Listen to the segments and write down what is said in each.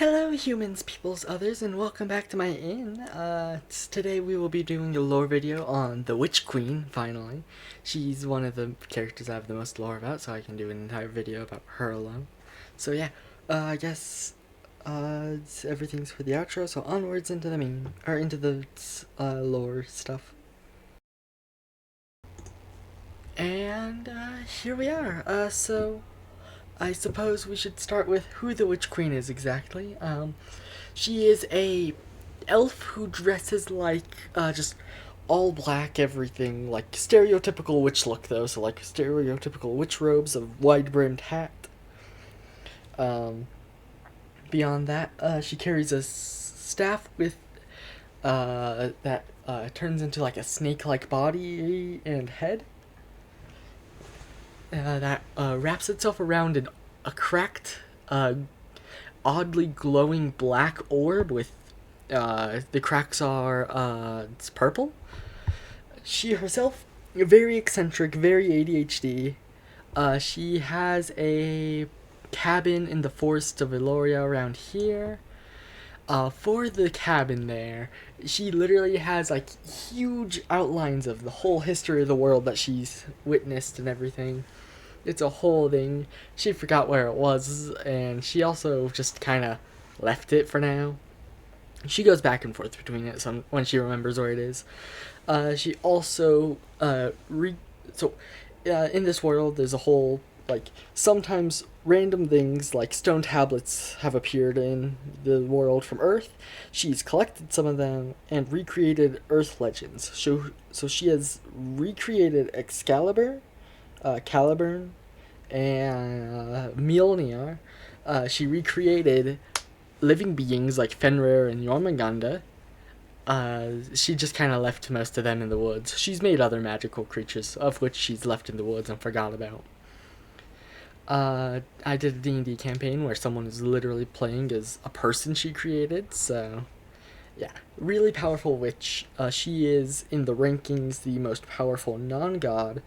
Hello humans, peoples, others, and welcome back to my inn. Today we will be doing a lore video on the Witch Queen, finally. She's one of the characters I have the most lore about, so I can do an entire video about her alone. So yeah, I guess, everything's for the outro, so onwards into the lore stuff. And, here we are. So I suppose we should start with who the Witch Queen is exactly. She is a elf who dresses like just all black everything, like stereotypical witch look though, so like stereotypical witch robes, a wide brimmed hat. Um, Beyond that, she carries a staff with that turns into like a snake like body and head. That wraps itself around a cracked, oddly glowing black orb with the cracks are it's purple. She herself very eccentric, very ADHD. She has a cabin in the forest of Eloria around here. For the cabin there, she literally has like huge outlines of the whole history of the world that she's witnessed and everything. It's a whole thing. She forgot where it was, and she also just kind of left it for now. She goes back and forth between it some when she remembers where it is. She also in this world there's a whole like sometimes random things like stone tablets have appeared in the world from Earth. She's collected some of them and recreated Earth legends. So she has recreated Excalibur, Caliburn, and Mjolnir. She recreated living beings like Fenrir and Jormungandr. She just kind of left most of them in the woods. She's made other magical creatures, of which she's left in the woods and forgot about. I did a D&D campaign where someone is literally playing as a person she created, so yeah, really powerful witch. She is, in the rankings, the most powerful non-god,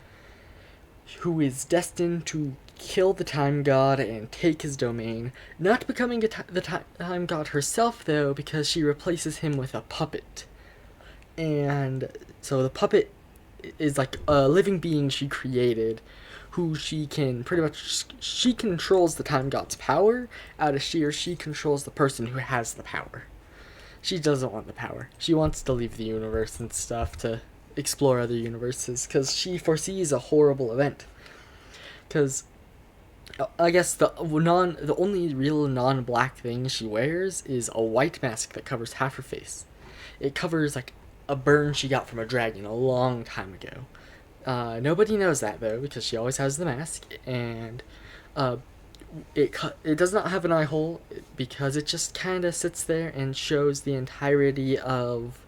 who is destined to kill the time god and take his domain, not becoming the time god herself though, because she replaces him with a puppet. And so the puppet is like a living being she created, who she controls the time god's power out of she controls the person who has the power. She doesn't want the power. She wants to leave the universe and stuff to explore other universes because she foresees a horrible event. Because I guess the only real non-black thing she wears is a white mask that covers half her face. It covers like a burn she got from a dragon a long time ago. Nobody knows that though because she always has the mask, and it does not have an eye hole because it just kind of sits there and shows the entirety of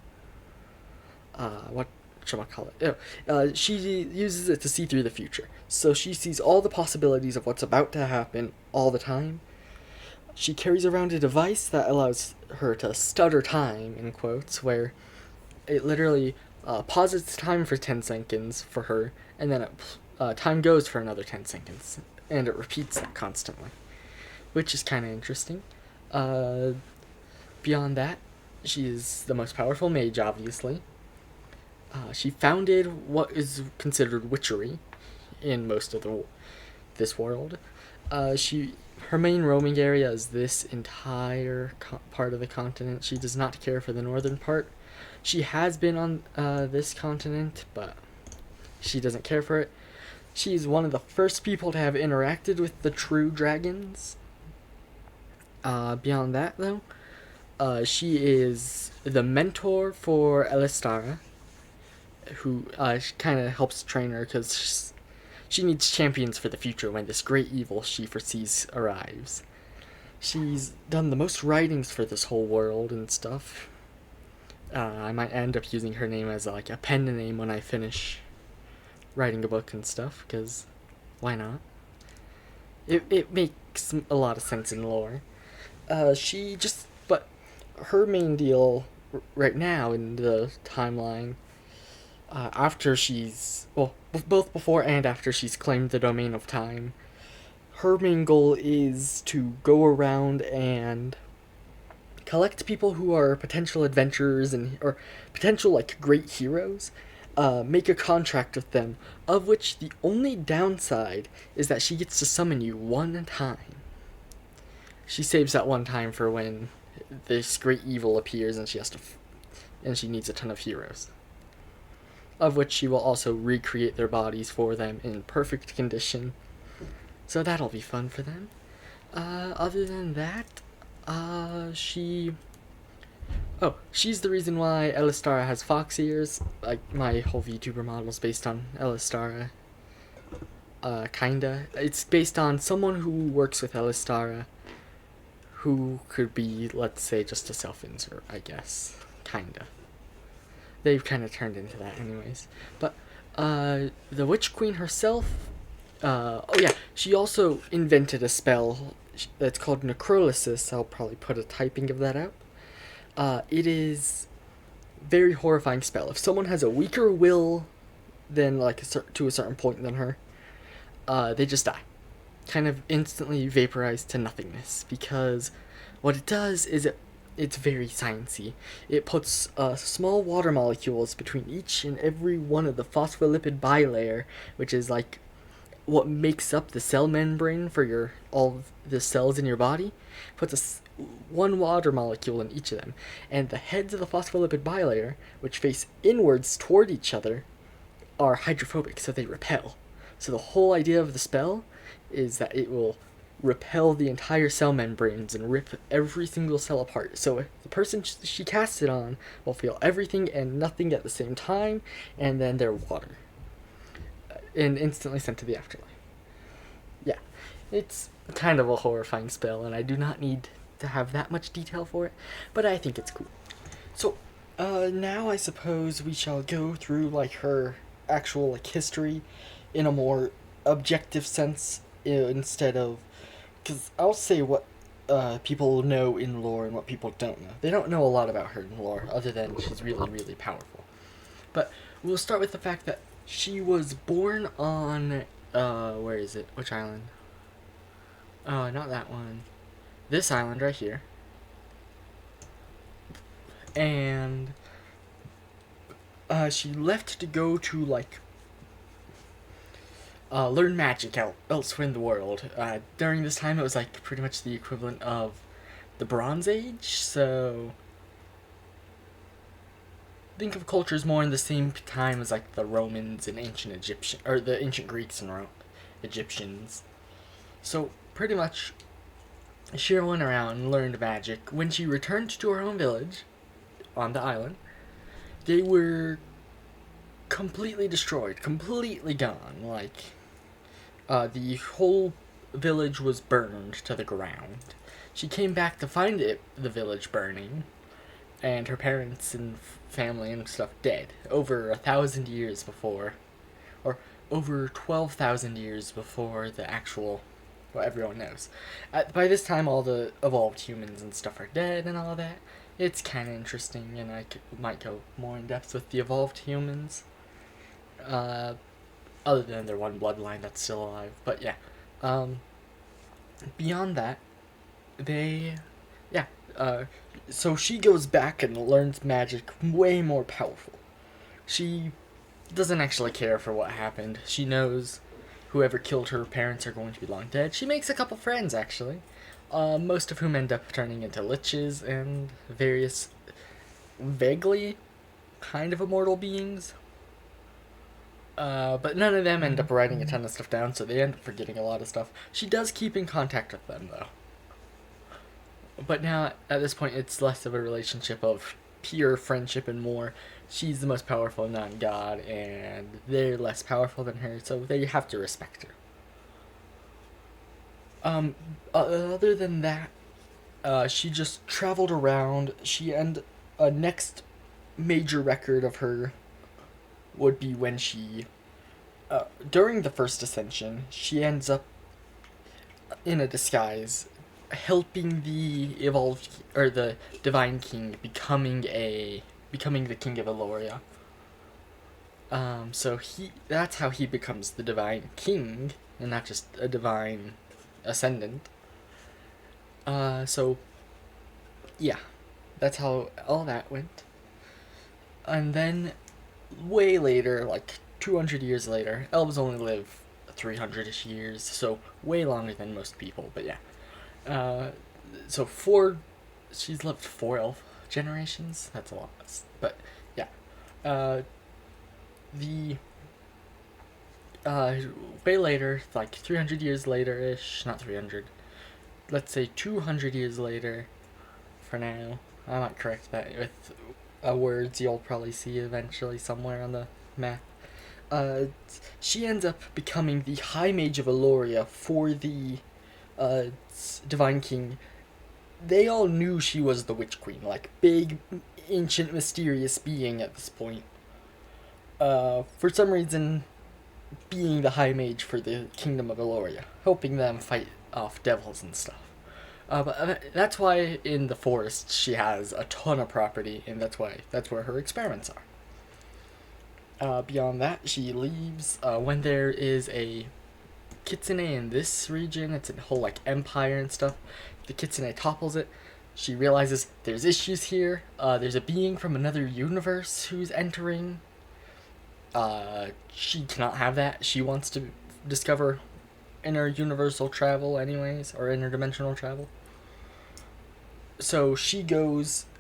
what should I call it? She uses it to see through the future, so she sees all the possibilities of what's about to happen all the time. She carries around a device that allows her to stutter time, in quotes, where it literally pauses time for 10 seconds for her, and then time goes for another 10 seconds, and it repeats that constantly, which is kind of interesting. Beyond that, she is the most powerful mage, obviously. She founded what is considered witchery in most of this world. Her main roaming area is this entire part of the continent. She does not care for the northern part. She has been on this continent, but she doesn't care for it. She's one of the first people to have interacted with the true dragons. Beyond that, though, she is the mentor for Elistara, who kind of helps train her because she needs champions for the future when this great evil she foresees arrives. She's done the most writings for this whole world and stuff. I might end up using her name as like a pen name when I finish writing a book and stuff, because why not? It makes a lot of sense in lore. But her main deal right now in the timeline, after both before and after she's claimed the domain of time, her main goal is to go around and collect people who are potential adventurers and or potential like great heroes. Make a contract with them, of which the only downside is that she gets to summon you one time. She saves that one time for when this great evil appears and and she needs a ton of heroes. Of which she will also recreate their bodies for them in perfect condition. So that'll be fun for them. Other than that, she's the reason why Elistara has fox ears. Like, my whole VTuber model's based on Elistara. Kinda. It's based on someone who works with Elistara, who could be, let's say, just a self-insert, I guess. Kinda. They've kind of turned into that anyways. But, the Witch Queen herself, she also invented a spell that's called Necrolysis. I'll probably put a typing of that out. It is very horrifying spell. If someone has a weaker will than, like, to a certain point than her, they just die. Kind of instantly vaporized to nothingness, because what it does is it's very sciencey. It puts small water molecules between each and every one of the phospholipid bilayer, which is like what makes up the cell membrane for all of the cells in your body. Puts one water molecule in each of them, and the heads of the phospholipid bilayer, which face inwards toward each other, are hydrophobic, so they repel. So the whole idea of the spell is that it will repel the entire cell membranes and rip every single cell apart. So the person she casts it on will feel everything and nothing at the same time, and then they're water. And instantly sent to the afterlife. Yeah, it's kind of a horrifying spell, and I do not need to have that much detail for it, but I think it's cool. So, now I suppose we shall go through, like, her actual, like, history in a more objective sense, instead of, because I'll say what people know in lore and what people don't know. They don't know a lot about her in lore, other than she's really, really powerful. But we'll start with the fact that she was born on, where is it? Which island? Oh, not that one. This island right here. And she left to go to, like, learn magic elsewhere in the world. During this time, it was, like, pretty much the equivalent of the Bronze Age, so think of cultures more in the same time as, like, the Romans and the ancient Greeks and Egyptians. So, pretty much, she went around and learned magic. When she returned to her home village on the island, they were completely destroyed, completely gone. Like, the whole village was burned to the ground. She came back to find the village burning, and her parents and family and stuff dead over 1,000 years before, or over 12,000 years before the actual, what everyone knows. By this time, all the evolved humans and stuff are dead and all that. It's kind of interesting, and I might go more in depth with the evolved humans. Other than their one bloodline that's still alive. But yeah. Beyond that, so she goes back and learns magic way more powerful. She doesn't actually care for what happened. She knows whoever killed her parents are going to be long dead. She makes a couple friends, actually. Most of whom end up turning into liches and various vaguely kind of immortal beings. But none of them end up writing a ton of stuff down, so they end up forgetting a lot of stuff. She does keep in contact with them, though. But now, at this point, it's less of a relationship of pure friendship and more. She's the most powerful non-god, and they're less powerful than her, so they have to respect her. Other than that, she just traveled around. Next major record of her would be when she, during the first ascension, she ends up in a disguise, helping the the divine king becoming the king of Eloria. So that's how he becomes the divine king, and not just a divine ascendant. So, yeah. that's how all that went. And then, way later, like 200 years later, elves only live 300-ish years, so way longer than most people, but yeah. Uh, so she's lived 4 elf generations? That's a lot. But yeah. Uh, the uh, way later, like 300 years later ish, not 300, let's say 200 years later for now. I might correct that with words you'll probably see eventually somewhere on the map. Uh, she ends up becoming the High Mage of Eloria for the uh, Divine King. They all knew she was the Witch Queen, like big, ancient, mysterious being at this point. For some reason, being the High Mage for the Kingdom of Eloria, helping them fight off devils and stuff. But that's why in the forest she has a ton of property, and that's where her experiments are. Beyond that, she leaves when there is a kitsune in this region. It's a whole like empire and stuff. The kitsune topples it. She realizes there's issues here. There's a being from another universe who's entering. She cannot have that. She wants to discover interuniversal travel anyways, or interdimensional travel. So she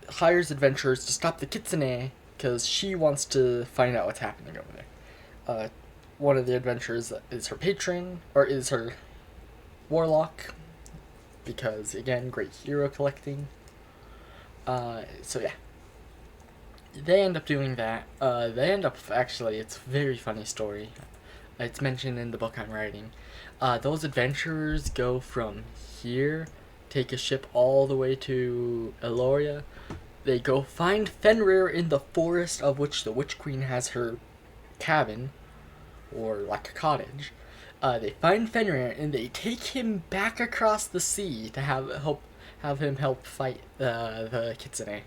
hires adventurers to stop the kitsune, because she wants to find out what's happening over there. One of the adventurers is her patron, or is her warlock, because, again, great hero collecting. So yeah. They end up doing that. Actually, it's a very funny story. It's mentioned in the book I'm writing. Those adventurers go from here, take a ship all the way to Eloria. They go find Fenrir in the forest, of which the Witch Queen has her cabin, or like a cottage. They find Fenrir and they take him back across the sea to have him help fight the kitsune.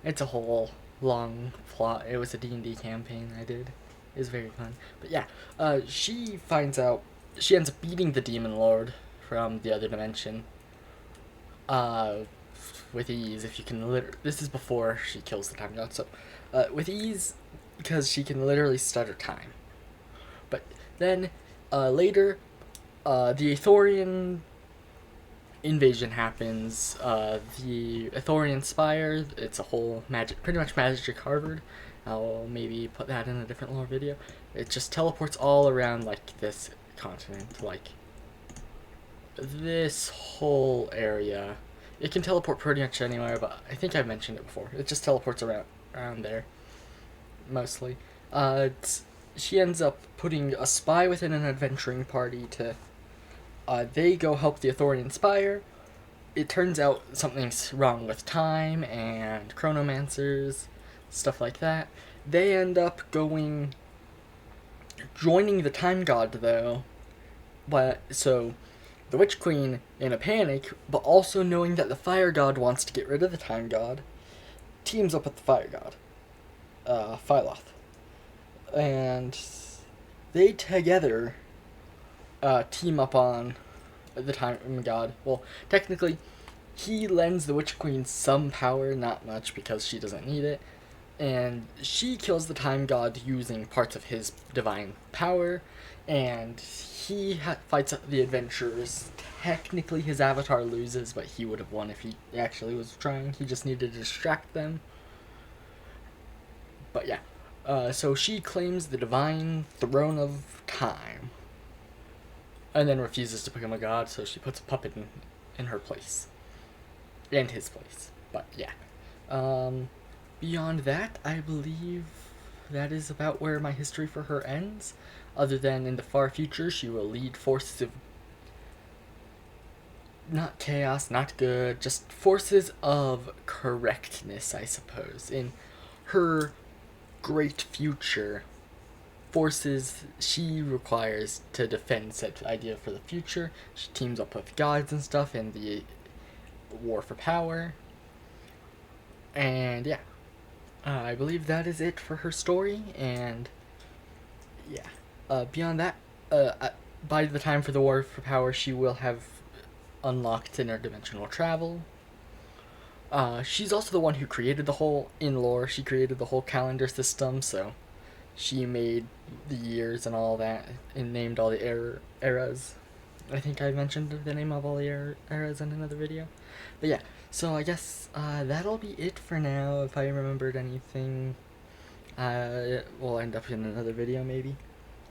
It's a whole long plot. It was a D&D campaign I did. It was very fun. But yeah, she ends up beating the demon lord from the other dimension. With ease, if you can this is before she kills the time god, so with ease, because she can literally stutter time. But then later, the Ithorian invasion happens. The Ithorian Spire, it's a whole pretty much magic Harvard. I'll maybe put that in a different lore video. It just teleports all around like this continent, like this whole area. It can teleport pretty much anywhere, but I think I've mentioned it before. It just teleports around there, mostly. She ends up putting a spy within an adventuring party to... they go help the Ithorian Spire. It turns out something's wrong with time and chronomancers, stuff like that. They end up joining the time god, though. So the Witch Queen, in a panic, but also knowing that the Fire God wants to get rid of the Time God, teams up with the Fire God, Phyloth. And they together team up on the Time God. Well, technically, he lends the Witch Queen some power, not much, because she doesn't need it. And she kills the Time God using parts of his divine power, and he fights the adventurers. Technically, his avatar loses, but he would have won if he actually was trying. He just needed to distract them. But yeah, so she claims the divine throne of time, and then refuses to become a god, so she puts a puppet in her place. And his place. But yeah. Beyond that, I believe that is about where my history for her ends. Other than in the far future, she will lead forces of... not chaos, not good, just forces of correctness, I suppose. In her great future, forces she requires to defend said idea for the future. She teams up with gods and stuff in the war for power. And yeah, I believe that is it for her story, and yeah. Beyond that, by the time for the war for power, she will have unlocked interdimensional travel. She's also the one who created the whole, in lore, she created the whole calendar system, so she made the years and all that, and named all the eras. I think I mentioned the name of all the eras in another video. But yeah, so I guess that'll be it for now. If I remembered anything, it will end up in another video maybe.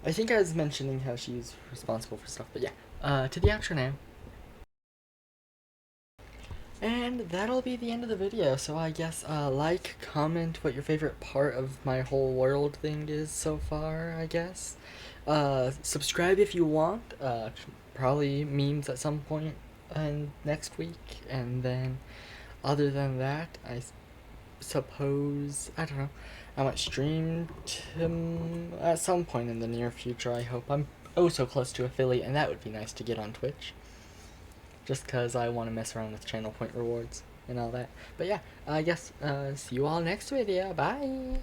I think I was mentioning how she's responsible for stuff, but yeah. To the outro now. And that'll be the end of the video, so I guess, like, comment what your favorite part of my whole world thing is so far, I guess. Subscribe if you want, probably memes at some point next week, and then, other than that, suppose, I don't know, I might stream at some point in the near future, I hope. I'm oh so close to affiliate, and that would be nice to get on Twitch. Just because I want to mess around with channel point rewards and all that. But yeah, I guess, see you all next video. Bye!